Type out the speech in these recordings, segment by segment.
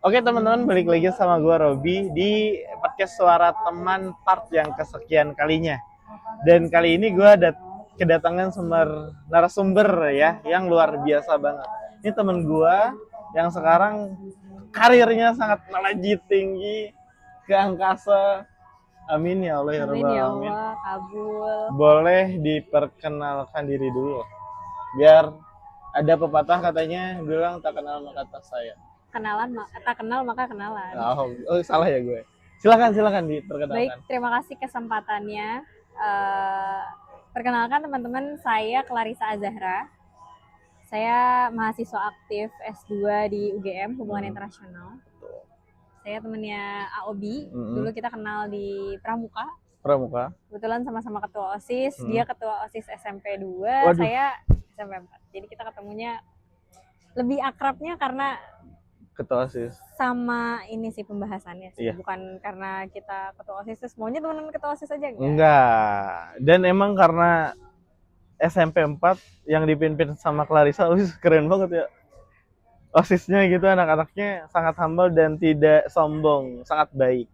Oke teman-teman, balik lagi sama gue Robi di podcast Suara Teman part yang kesekian kalinya. Dan kali ini gue ada kedatangan narasumber ya yang luar biasa banget. Ini temen gue yang sekarang karirnya sangat melaju tinggi ke angkasa. Amin ya Allah ya Amin Rabbal ya Alamin. Allah, kabul. Boleh diperkenalkan diri dulu, biar ada pepatah katanya bilang tak kenal maka tak sayang. Tak kenal maka kenalan. Oh, salah ya gue. Silakan Baik, diperkenalkan. terima kasih kesempatannya. Perkenalkan teman-teman, saya Clarissa Azahra. Saya mahasiswa aktif S2 di UGM, Hubungan Internasional. Saya temennya Aobi. Dulu kita kenal di Pramuka. Kebetulan sama-sama ketua OSIS. Dia ketua OSIS SMP 2, saya SMP 4. Jadi kita ketemunya lebih akrabnya karena Ketua OSIS. Sama ini sih pembahasannya sih. Iya. Bukan karena kita ketua OSIS terus maunya teman-teman ketua OSIS aja Enggak. Dan emang karena SMP 4 yang dipimpin sama Clarissa, keren banget ya. OSISnya gitu, anak-anaknya sangat humble dan tidak sombong, sangat baik.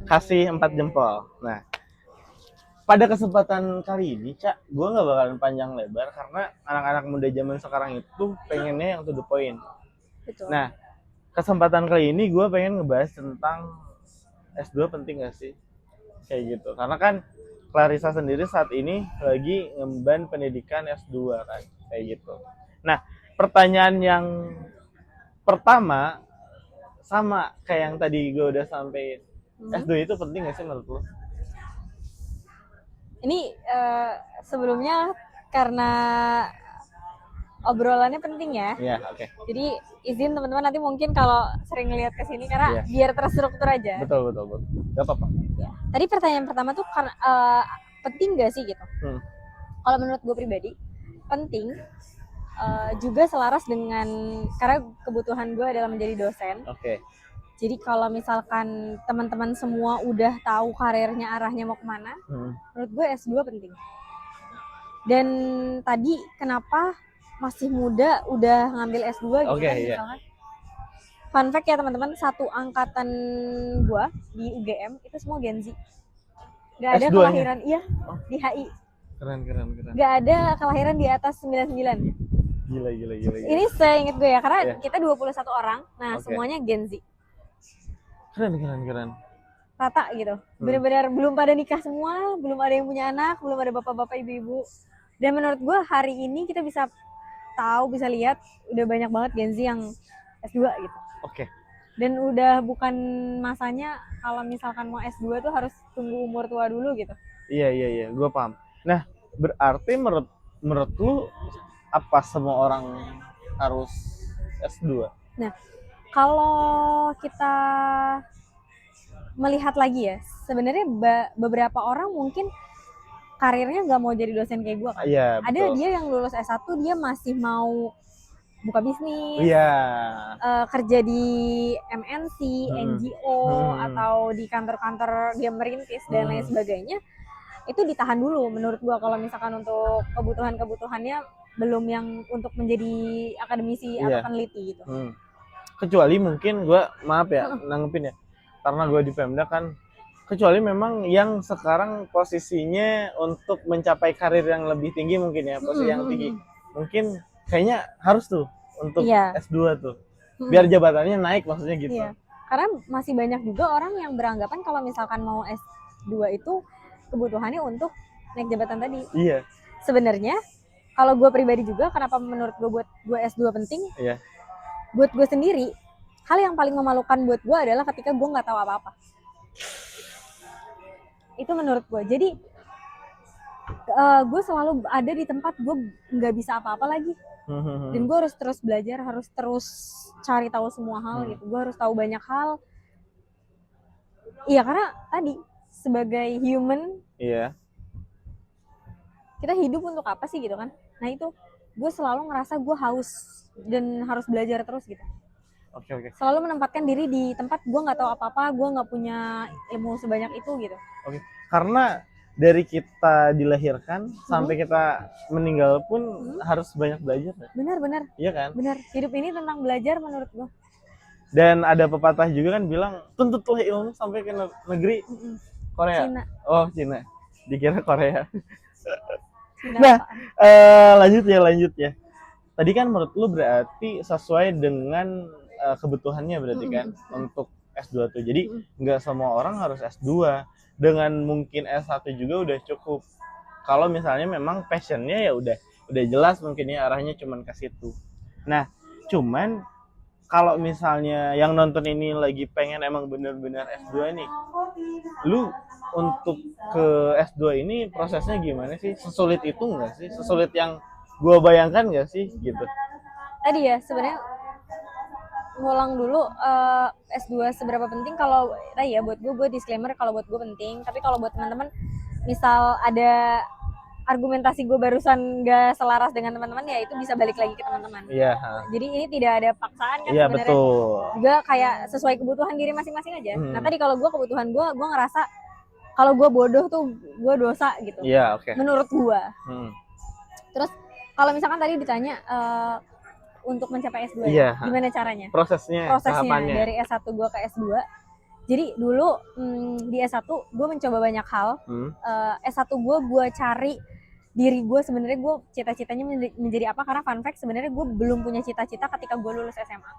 Kasih 4 jempol. Nah, pada kesempatan kali ini, Cak, gue nggak bakalan panjang lebar karena anak-anak muda zaman sekarang itu pengennya yang to the point. Betul. Nah, kesempatan kali ini gue pengen ngebahas tentang S2 penting gak sih? Kayak gitu. Karena kan Clarissa sendiri saat ini lagi ngemban pendidikan S2 kan. Kayak gitu. Nah, pertanyaan yang pertama sama kayak yang tadi gue udah sampein. S2 itu penting gak sih menurut lo? Ini sebelumnya karena obrolannya penting ya. Iya, oke. Jadi izin teman-teman nanti mungkin kalau sering lihat ke sini karena biar terstruktur aja. Betul. Gak apa-apa. Ya. Tadi pertanyaan pertama tuh karena penting gak sih gitu? Kalau menurut gue pribadi penting, juga selaras dengan karena kebutuhan gue adalah menjadi dosen. Oke. Jadi kalau misalkan teman-teman semua udah tahu karirnya arahnya mau kemana, menurut gue S2 penting. Dan tadi kenapa masih muda udah ngambil S2 gitu kan misalkan. Fun fact ya teman-teman, satu angkatan gue di UGM itu semua Gen Z. Gak ada S2-nya? kelahiran, iya, di HI. Keren. Gak ada kelahiran di atas 99. Gila. Ini seinget gue ya, karena kita 21 orang, nah semuanya Gen Z. Keren. Rata gitu. Benar-benar belum pada nikah semua, belum ada yang punya anak, belum ada bapak-bapak ibu-ibu. Dan menurut gue hari ini kita bisa tahu, bisa lihat udah banyak banget Gen Z yang S2 gitu. Oke. Dan udah bukan masanya kalau misalkan mau S2 tuh harus tunggu umur tua dulu gitu. Iya, gue paham. Nah, berarti menurut lu apa semua orang harus S2? Nah, kalau kita melihat lagi ya, sebenarnya beberapa orang mungkin karirnya nggak mau jadi dosen kayak gue kan. Iya, ada dia yang lulus S1 dia masih mau buka bisnis, kerja di MNC, NGO, atau di kantor-kantor dia merintis dan lain sebagainya. Itu ditahan dulu menurut gue kalau misalkan untuk kebutuhannya belum yang untuk menjadi akademisi atau peneliti gitu. Kecuali mungkin gue, maaf ya nanggepin ya, karena gue di Pemda kan, kecuali memang yang sekarang posisinya untuk mencapai karir yang lebih tinggi mungkin ya, posisi yang tinggi, mungkin kayaknya harus tuh untuk S2 tuh, biar jabatannya naik maksudnya gitu. Iya. Karena masih banyak juga orang yang beranggapan kalau misalkan mau S2 itu kebutuhannya untuk naik jabatan tadi. Iya. Sebenarnya kalau gue pribadi juga, kenapa menurut gue buat gue S2 penting? Iya. Buat gue sendiri, hal yang paling memalukan buat gue adalah ketika gue nggak tahu apa-apa. Itu menurut gue. Jadi gue selalu ada di tempat gue nggak bisa apa-apa lagi. Dan gue harus terus belajar, harus terus cari tahu semua hal gitu. Gue harus tahu banyak hal. Iya, karena tadi sebagai human, kita hidup untuk apa sih gitu kan? Nah itu gue selalu ngerasa gue haus dan harus belajar terus gitu. Oke. Selalu menempatkan diri di tempat gue nggak tahu apa-apa, gue nggak punya ilmu sebanyak itu gitu. Oke. Karena dari kita dilahirkan sampai kita meninggal pun harus banyak belajar. Benar. Iya kan? Benar. Hidup ini tentang belajar menurut gue. Dan ada pepatah juga kan bilang, tuntutlah ilmu sampai ke negeri Korea. Cina. Oh, Cina. Dikira Korea. Cina Nah, apaan? lanjut ya. Tadi kan menurut lu berarti sesuai dengan kebutuhannya berarti kan untuk S2 tuh. Jadi nggak semua orang harus S2. Dengan mungkin S1 juga udah cukup. Kalau misalnya memang passionnya ya udah jelas mungkin ya arahnya cuman ke situ. Nah, cuman kalau misalnya yang nonton ini lagi pengen emang bener-bener S2 nih, lu untuk ke S2 ini prosesnya gimana sih? Sesulit itu nggak sih? Sesulit yang gue bayangkan nggak sih gitu? Tadi ya sebenarnya ngulang dulu S2 seberapa penting. Kalau ya buat gue disclaimer kalau buat gue penting, tapi kalau buat teman-teman misal ada argumentasi gue barusan gak selaras dengan teman-teman, ya itu bisa balik lagi ke teman-teman. Iya. Jadi ini tidak ada paksaan kan Iya, sebenarnya. betul. Juga kayak sesuai kebutuhan diri masing-masing aja. Nah tadi kalau gue kebutuhan gue ngerasa kalau gue bodoh tuh gue dosa gitu. Iya, oke. Menurut gue. Terus kalau misalkan tadi ditanya untuk mencapai S2 iya, gimana caranya? Prosesnya tahapannya. Dari S1 gue ke S2. Jadi dulu di S1 gue mencoba banyak hal. S1 gue cari diri gue sebenarnya gue cita-citanya menjadi apa, karena fun fact sebenarnya gue belum punya cita-cita ketika gue lulus SMA.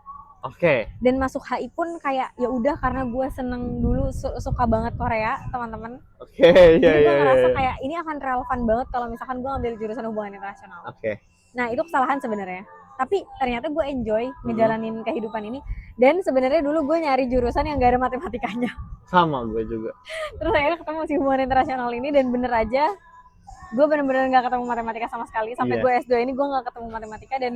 Oke. Dan masuk HI pun kayak ya udah karena gue seneng dulu suka banget Korea teman-teman. Oke, Jadi gue ngerasa kayak ini akan relevan banget kalau misalkan gue ngambil jurusan hubungan internasional. Oke. Nah itu kesalahan sebenarnya. Tapi ternyata gue enjoy ngejalanin kehidupan ini. Dan sebenarnya dulu gue nyari jurusan yang gak ada matematikanya. Sama gue juga. Terus akhirnya ketemu si hubungan internasional ini dan bener aja gue bener-bener gak ketemu matematika sama sekali. Sampai gue S2 ini gue gak ketemu matematika dan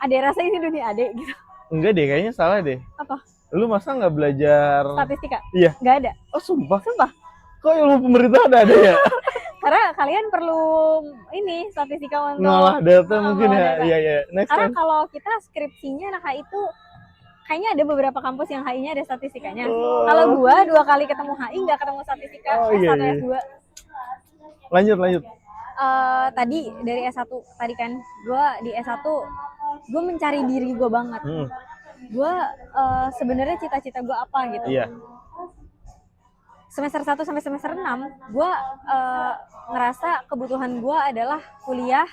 ada rasa ini dunia adek gitu. Enggak deh, kayaknya salah deh. Apa? Lu masa gak belajar statistika? Iya. Gak ada. Oh sumpah? Sumpah. Kok ilmu pemerintah ada ya? Karena kalian perlu ini statistika untuk ngolah data mungkin ya. Iya. Next karena time. kalau kita skripsinya anak HI itu kayaknya ada beberapa kampus yang HI-nya ada statistikanya. Kalau gua 2 kali ketemu HI nggak ketemu statistika. S1 S2. Lanjut. Tadi dari S1 tadi kan gua di S1 gua mencari diri gua banget. Gua sebenarnya cita-cita gua apa gitu. Iya. Semester 1 sampai semester 6 gue ngerasa kebutuhan gue adalah kuliah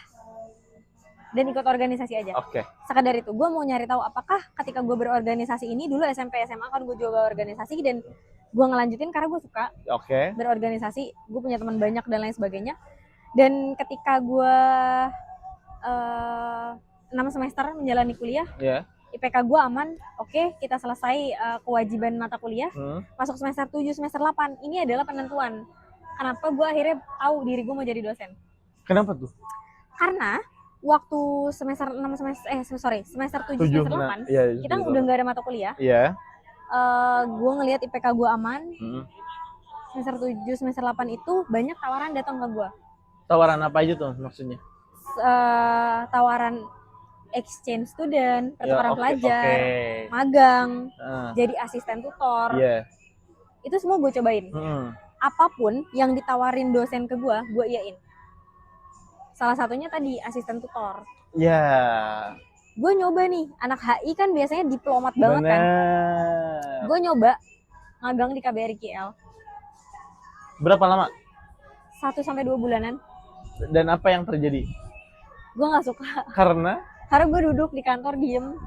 dan ikut organisasi aja. Oke. Sekadar itu, gue mau nyari tahu apakah ketika gue berorganisasi ini, dulu SMP SMA kan gue juga organisasi dan gue ngelanjutin karena gue suka berorganisasi, gue punya teman banyak dan lain sebagainya. Dan ketika gue 6 semester menjalani kuliah, IPK gue aman, oke, kita selesai kewajiban mata kuliah, masuk semester 7, semester 8, ini adalah penentuan. Kenapa gue akhirnya tahu diri gue mau jadi dosen. Kenapa tuh? Karena waktu semester 7, semester 8, kita udah gak ada mata kuliah. Iya. Gue ngelihat IPK gue aman, semester 7, semester 8 itu banyak tawaran datang ke gue. Tawaran apa aja tuh maksudnya? Tawaran exchange student, pertukaran pelajar, magang, jadi asisten tutor, itu semua gue cobain. Apapun yang ditawarin dosen ke gue iyain. Salah satunya tadi asisten tutor. Gue nyoba nih, anak HI kan biasanya diplomat banget kan. Gue nyoba magang di KBRI KL. Berapa lama? 1-2 bulanan. Dan apa yang terjadi? Gue nggak suka. Karena gue duduk di kantor diem,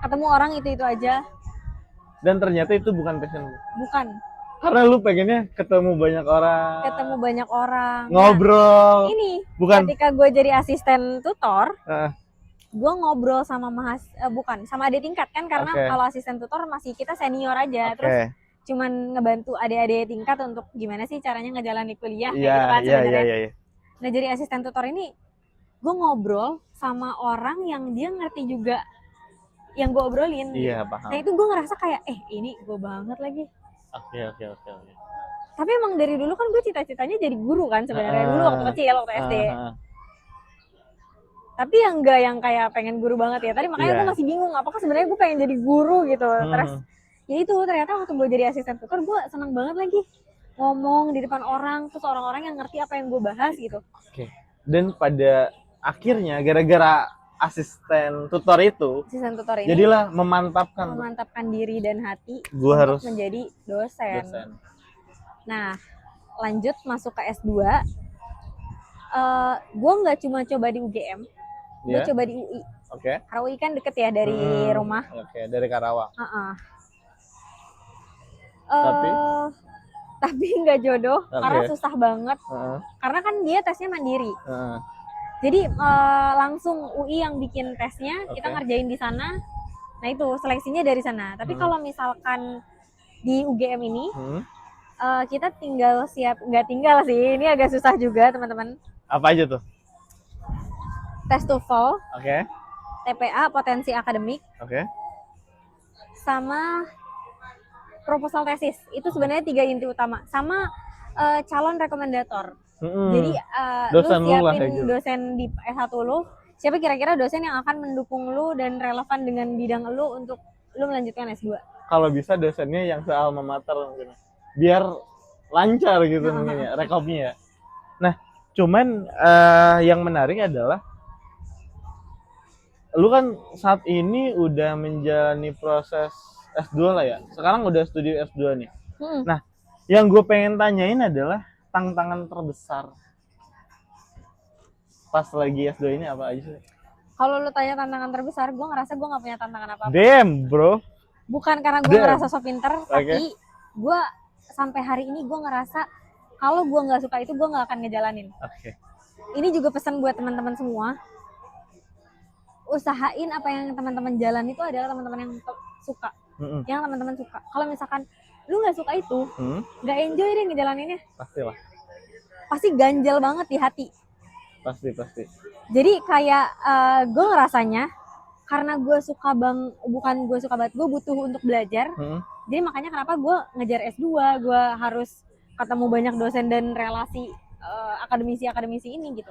ketemu orang itu aja. Dan ternyata itu bukan passion lu. Bukan. Karena lu pengennya ketemu banyak orang. Ngobrol. Nah, ini bukan. Ketika gue jadi asisten tutor, gue ngobrol sama sama adik tingkat kan, karena kalau asisten tutor masih kita senior aja, terus cuman ngebantu adik-adik tingkat untuk gimana sih caranya ngejalanin kuliah kayak gitu kan sebenarnya. Nah jadi asisten tutor ini gue ngobrol sama orang yang dia ngerti juga yang gue obrolin. Paham. Nah itu gue ngerasa kayak ini gue banget lagi. Oke. Tapi emang dari dulu kan gue cita-citanya jadi guru kan sebenarnya, dulu waktu kecil, waktu SD. Tapi yang enggak yang kayak pengen guru banget ya. Tadi makanya gue masih bingung apakah sebenarnya gue pengen jadi guru gitu. Terus ya itu ternyata waktu gue jadi asisten tutor gue seneng banget lagi ngomong di depan orang, terus orang-orang yang ngerti apa yang gue bahas gitu. Dan pada akhirnya gara-gara asisten tutor itu, Asisten tutor ini jadilah memantapkan memantapkan diri dan hati gue untuk harus menjadi dosen. dosen. Nah, lanjut masuk ke S2. Gue nggak cuma coba di UGM, gue Ya. coba di UI. Oke. Karena UI kan deket ya dari rumah. Oke, dari Karawang. Tapi tapi nggak jodoh karena Oke. susah banget. Karena kan dia tesnya mandiri. Jadi langsung UI yang bikin tesnya, kita ngerjain di sana. Nah itu seleksinya dari sana. Tapi kalau misalkan di UGM ini, kita tinggal nggak tinggal sih. Ini agak susah juga teman-teman. Apa aja tuh? Tes TOEFL, Oke. TPA potensi akademik, Oke. sama proposal tesis. Itu sebenarnya 3 inti utama. Sama calon rekomendator. Jadi Dosen lu lu lah siapin kayak gitu. dosen di S1 lu, siapa kira-kira dosen yang akan mendukung lu dan relevan dengan bidang lu untuk lu melanjutkan S2. Kalau bisa dosennya yang se-alma mater mungkin. Biar lancar gitu mungkin ya, rekomnya ya. Nah, cuman yang menarik adalah lu kan saat ini udah menjalani proses S2 lah ya. Sekarang udah studi S2 nih. Nah, yang gue pengen tanyain adalah tantangan terbesar pas lagi S2 ini apa aja sih? Kalau lu tanya tantangan terbesar, gue ngerasa gue gak punya tantangan apa-apa. Damn, bro. Bukan karena gue ngerasa so pinter, tapi gue sampai hari ini gue ngerasa kalau gue nggak suka itu gue nggak akan ngejalanin. Ini juga pesan buat teman-teman semua. Usahain apa yang teman-teman jalan itu adalah teman-teman yang suka, yang teman-teman suka. Kalau misalkan lu nggak suka itu, nggak enjoy deh ngejalaninnya. Pastilah. Pasti ganjel banget di hati. Pasti. Jadi kayak gue ngerasanya karena gue suka bukan gue suka banget, gue butuh untuk belajar. Jadi makanya kenapa gue ngejar S2, gue harus ketemu banyak dosen dan relasi akademisi ini gitu.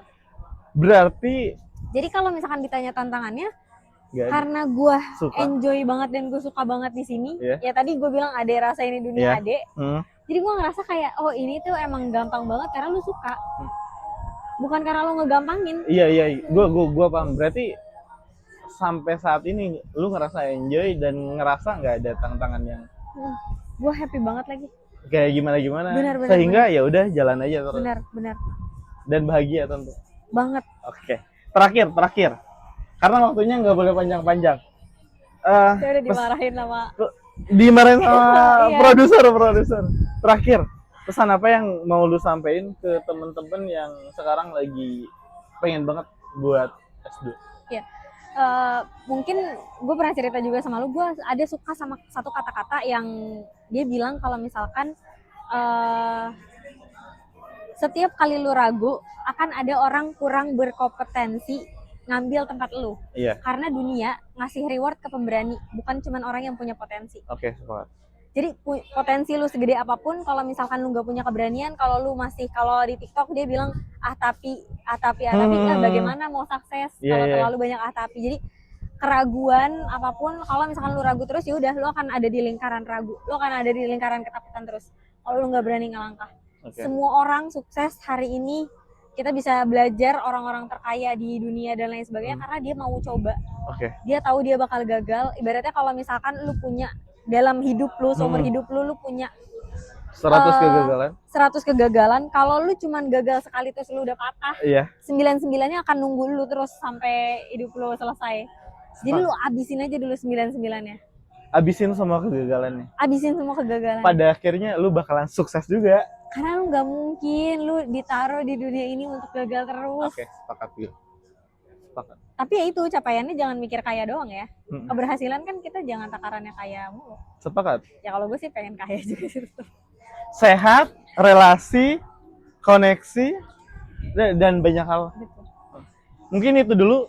Berarti jadi kalau misalkan ditanya tantangannya, karena gue enjoy banget dan gue suka banget di sini, ya tadi gue bilang ade rasa ini dunia ade. Jadi gue ngerasa kayak oh ini tuh emang gampang banget karena lu suka, bukan karena lu ngegampangin. Iya, gue paham. Berarti sampai saat ini lu ngerasa enjoy dan ngerasa nggak ada tantangan yang gue happy banget lagi. Kayak gimana benar, sehingga ya udah jalan aja terus. Benar. Dan bahagia tentu. Banget. Oke. Terakhir. Karena waktunya nggak boleh panjang-panjang. Saya udah dimarahin sama produser. Terakhir, pesan apa yang mau lu sampein ke temen-temen yang sekarang lagi pengen banget buat S2? Iya. Mungkin gue pernah cerita juga sama lu, gue ada suka sama satu kata-kata yang dia bilang kalau misalkan setiap kali lu ragu akan ada orang kurang berkompetensi ngambil tempat lu. Karena dunia ngasih reward ke pemberani, bukan cuma orang yang punya potensi. Oke, sepakat. Jadi potensi lu segede apapun, kalau misalkan lu nggak punya keberanian, kalau di TikTok dia bilang tapi bagaimana mau sukses kalau terlalu banyak tapi. Jadi keraguan apapun, kalau misalkan lu ragu terus ya udah lu akan ada di lingkaran ragu, lu akan ada di lingkaran ketakutan terus. Kalau lu nggak berani ngelangkah. Semua orang sukses hari ini, kita bisa belajar orang-orang terkaya di dunia dan lain sebagainya karena dia mau coba. Dia tahu dia bakal gagal. Ibaratnya kalau misalkan lu punya dalam hidup lu, seumur hidup lu punya 100 kegagalan. Kalau lu cuman gagal sekali terus lu udah patah, 99-nya akan nunggu lu terus sampai hidup lu selesai. Jadi lu abisin aja dulu 99-nya. Abisin semua kegagalannya. Pada akhirnya lu bakalan sukses juga. Karena lu nggak mungkin lu ditaruh di dunia ini untuk gagal terus. Sepakat. Tapi ya itu capaiannya jangan mikir kaya doang ya. Keberhasilan kan kita jangan takarannya kaya mulu. Sepakat. Ya kalau gue sih pengen kaya juga sih. Sehat, relasi, koneksi, dan banyak hal. Mungkin itu dulu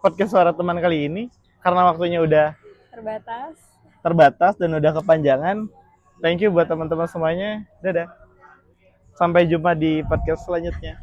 podcast Suara Teman kali ini. Karena waktunya udah terbatas dan udah kepanjangan. Thank you buat teman-teman semuanya. Dadah. Sampai jumpa di podcast selanjutnya.